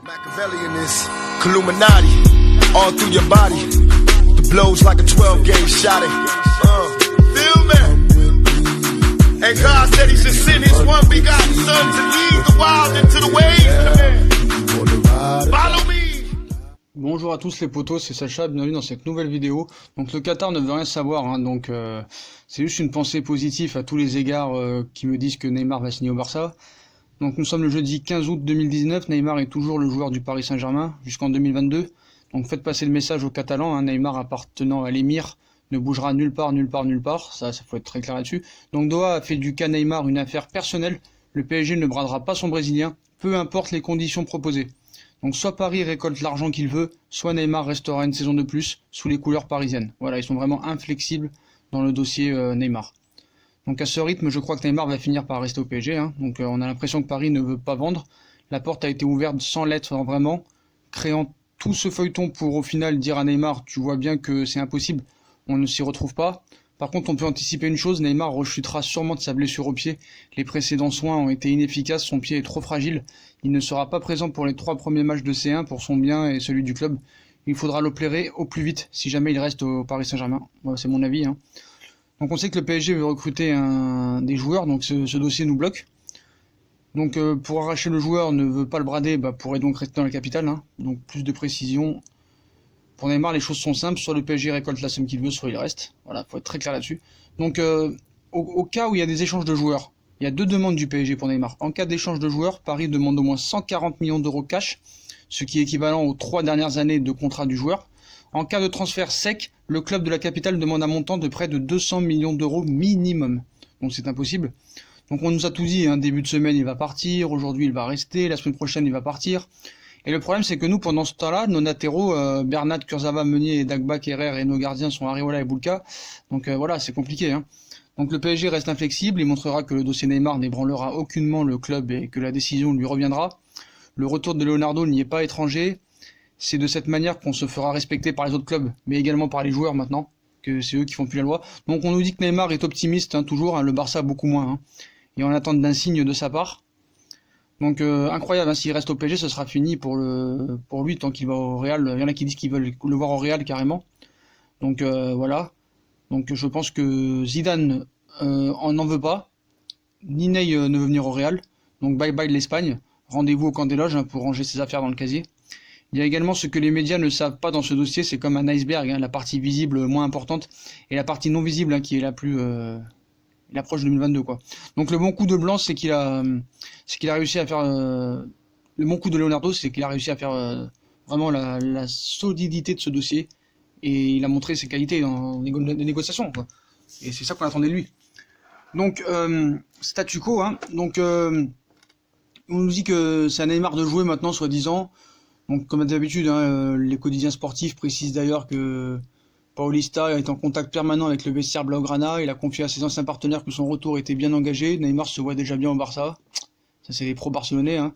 Machiavelli in this Illuminati, all through your body. The blows like a 12-gauge shot. Feel me? And God said He should send His one begotten Son to lead the wild into the ways. Follow me. Bonjour à tous les potos, c'est Sacha, bienvenue dans cette nouvelle vidéo. Donc le Qatar ne veut rien savoir, hein, donc c'est juste une pensée positive à tous les égards qui me disent que Neymar va signer au Barça. Donc nous sommes le jeudi 15 août 2019, Neymar est toujours le joueur du Paris Saint-Germain jusqu'en 2022. Donc faites passer le message aux Catalans, hein, Neymar appartenant à l'émir ne bougera nulle part, ça faut être très clair là-dessus. Donc Doha a fait du cas Neymar une affaire personnelle, le PSG ne bradera pas son Brésilien, peu importe les conditions proposées. Donc soit Paris récolte l'argent qu'il veut, soit Neymar restera une saison de plus sous les couleurs parisiennes. Voilà, ils sont vraiment inflexibles dans le dossier Neymar. Donc à ce rythme, je crois que Neymar va finir par rester au PSG. Hein. Donc on a l'impression que Paris ne veut pas vendre. La porte a été ouverte sans l'être vraiment, créant tout ce feuilleton pour au final dire à Neymar, tu vois bien que c'est impossible, on ne s'y retrouve pas. Par contre, on peut anticiper une chose, Neymar rechutera sûrement de sa blessure au pied. Les précédents soins ont été inefficaces, son pied est trop fragile. Il ne sera pas présent pour les 3 premiers matchs de C1 pour son bien et celui du club. Il faudra l'opérer au plus vite si jamais il reste au Paris Saint-Germain. Voilà, c'est mon avis. Hein. Donc on sait que le PSG veut recruter des joueurs, donc ce dossier nous bloque. Donc pour arracher le joueur ne veut pas le brader, pourrait donc rester dans la capitale. Hein. Donc plus de précision. Pour Neymar, les choses sont simples, soit le PSG récolte la somme qu'il veut, soit il reste. Voilà, faut être très clair là-dessus. Donc au cas où il y a des échanges de joueurs, il y a 2 demandes du PSG pour Neymar. En cas d'échange de joueurs, Paris demande au moins 140 millions d'euros cash, ce qui est équivalent aux 3 dernières années de contrat du joueur. En cas de transfert sec, le club de la capitale demande un montant de près de 200 millions d'euros minimum. Donc c'est impossible. Donc on nous a tout dit, hein, début de semaine il va partir, aujourd'hui il va rester, la semaine prochaine il va partir. Et le problème c'est que nous pendant ce temps-là, nos latéraux, Bernat, Kurzawa, Meunier, Dagba, Kerrer et nos gardiens sont Areola et Boulka. Donc voilà, c'est compliqué. Hein. Donc le PSG reste inflexible, il montrera que le dossier Neymar n'ébranlera aucunement le club et que la décision lui reviendra. Le retour de Leonardo n'y est pas étranger. C'est de cette manière qu'on se fera respecter par les autres clubs, mais également par les joueurs maintenant, que c'est eux qui font plus la loi. Donc on nous dit que Neymar est optimiste, hein, toujours, hein, le Barça beaucoup moins, hein, et on attend d'un signe de sa part. Donc incroyable, hein, s'il reste au PSG, ce sera fini pour lui tant qu'il va au Real. Il y en a qui disent qu'ils veulent le voir au Real carrément. Donc voilà. Donc je pense que Zidane n'en veut pas, ni Ney ne veut venir au Real. Donc bye bye l'Espagne. Rendez-vous au camp des loges, hein, pour ranger ses affaires dans le casier. Il y a également ce que les médias ne savent pas dans ce dossier, c'est comme un iceberg, hein, la partie visible moins importante et la partie non visible, hein, qui est la plus l'approche 2022 quoi. Donc le bon coup de Blanc, c'est qu'il a réussi à faire le bon coup de Leonardo, c'est qu'il a réussi à faire vraiment la solidité de ce dossier et il a montré ses qualités dans les négociations quoi. Et c'est ça qu'on attendait de lui. Donc statu quo, hein. Donc on nous dit que c'est un Neymar de jouer maintenant soi-disant. Donc comme d'habitude, hein, les quotidiens sportifs précisent d'ailleurs que Paulista est en contact permanent avec le vestiaire Blaugrana. Il a confié à ses anciens partenaires que son retour était bien engagé. Neymar se voit déjà bien au Barça. Ça c'est les pro-barcelonais. Hein.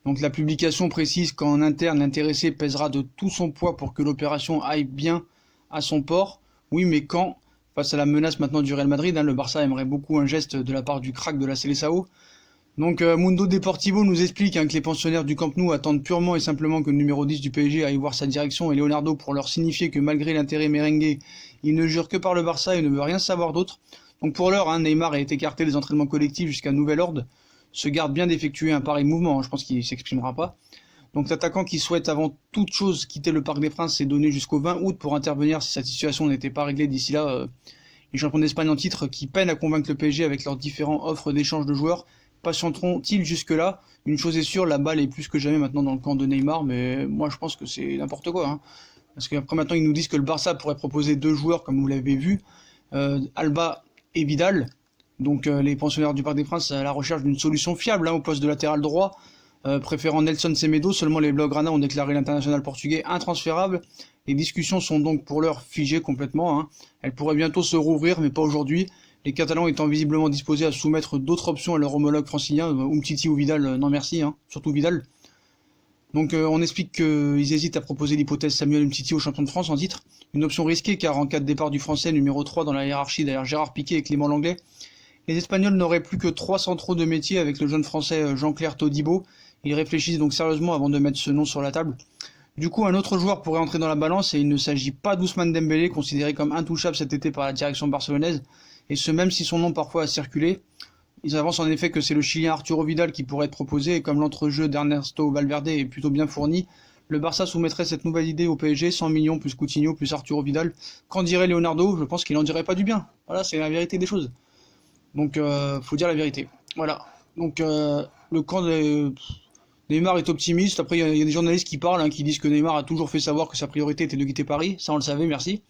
Donc la publication précise qu'en interne, l'intéressé pèsera de tout son poids pour que l'opération aille bien à son port. Oui, mais quand, face à la menace maintenant du Real Madrid, hein, le Barça aimerait beaucoup un geste de la part du crack de la Seleção. Donc Mundo Deportivo nous explique, hein, que les pensionnaires du Camp Nou attendent purement et simplement que le numéro 10 du PSG aille voir sa direction et Leonardo pour leur signifier que malgré l'intérêt merengue, il ne jure que par le Barça et ne veut rien savoir d'autre. Donc pour l'heure, hein, Neymar est écarté des entraînements collectifs jusqu'à nouvel ordre, se garde bien d'effectuer un pareil mouvement, hein, je pense qu'il ne s'exprimera pas. Donc l'attaquant qui souhaite avant toute chose quitter le Parc des Princes s'est donné jusqu'au 20 août pour intervenir si cette situation n'était pas réglée d'ici là. Les champions d'Espagne en titre qui peinent à convaincre le PSG avec leurs différents offres d'échange de joueurs patienteront-ils jusque-là? Une chose est sûre, la balle est plus que jamais maintenant dans le camp de Neymar, mais moi je pense que c'est n'importe quoi. Hein. Parce qu'après maintenant ils nous disent que le Barça pourrait proposer 2 joueurs comme vous l'avez vu, Alba et Vidal, donc les pensionnaires du Parc des Princes à la recherche d'une solution fiable, hein, au poste de latéral droit, préférant Nelson Semedo. Seulement les Blaugrana ont déclaré l'international portugais intransférable. Les discussions sont donc pour l'heure figées complètement. Hein. Elles pourraient bientôt se rouvrir, mais pas aujourd'hui. Les Catalans étant visiblement disposés à soumettre d'autres options à leur homologue francilien, Umtiti ou Vidal, non merci, hein, surtout Vidal. Donc on explique qu'ils hésitent à proposer l'hypothèse Samuel Umtiti au champion de France en titre, une option risquée car en cas de départ du français numéro 3 dans la hiérarchie derrière Gérard Piqué et Clément Lenglet, les Espagnols n'auraient plus que 3 centraux de métier avec le jeune français Jean-Claire Todibo Ils réfléchissent donc sérieusement avant de mettre ce nom sur la table. Du coup, un autre joueur pourrait entrer dans la balance et il ne s'agit pas d'Ousmane Dembélé, considéré comme intouchable cet été par la direction barcelonaise, et ce même si son nom parfois a circulé. Ils avancent en effet que c'est le Chilien Arturo Vidal qui pourrait être proposé, et comme l'entrejeu d'Ernesto Valverde est plutôt bien fourni, le Barça soumettrait cette nouvelle idée au PSG, 100 millions plus Coutinho plus Arturo Vidal. Qu'en dirait Leonardo? Je pense qu'il n'en dirait pas du bien. Voilà, c'est la vérité des choses. Donc, faut dire la vérité. Voilà. Donc, le camp de Neymar est optimiste. Après, il y a des journalistes qui parlent, qui disent que Neymar a toujours fait savoir que sa priorité était de quitter Paris. Ça, on le savait, merci.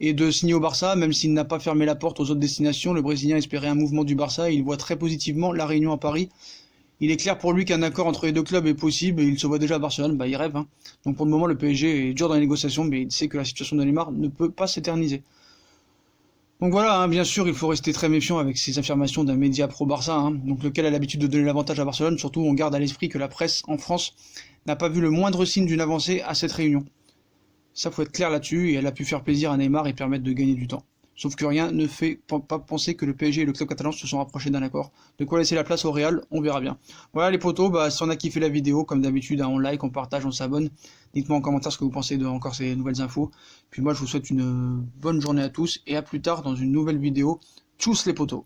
Et de signer au Barça, même s'il n'a pas fermé la porte aux autres destinations, le Brésilien espérait un mouvement du Barça et il voit très positivement la réunion à Paris. Il est clair pour lui qu'un accord entre les deux clubs est possible et il se voit déjà à Barcelone, il rêve. Donc pour le moment, le PSG est dur dans les négociations, mais il sait que la situation de Neymar ne peut pas s'éterniser. Donc voilà, bien sûr, il faut rester très méfiant avec ces affirmations d'un média pro-Barça, donc lequel a l'habitude de donner l'avantage à Barcelone. Surtout, on garde à l'esprit que la presse en France n'a pas vu le moindre signe d'une avancée à cette réunion. Ça, faut être clair là-dessus, et elle a pu faire plaisir à Neymar et permettre de gagner du temps. Sauf que rien ne fait pas penser que le PSG et le club catalan se sont rapprochés d'un accord. De quoi laisser la place au Real, on verra bien. Voilà les potos, si on a kiffé la vidéo, comme d'habitude, on like, on partage, on s'abonne. Dites-moi en commentaire ce que vous pensez de encore ces nouvelles infos. Puis moi, je vous souhaite une bonne journée à tous, et à plus tard dans une nouvelle vidéo. Tchuss les potos.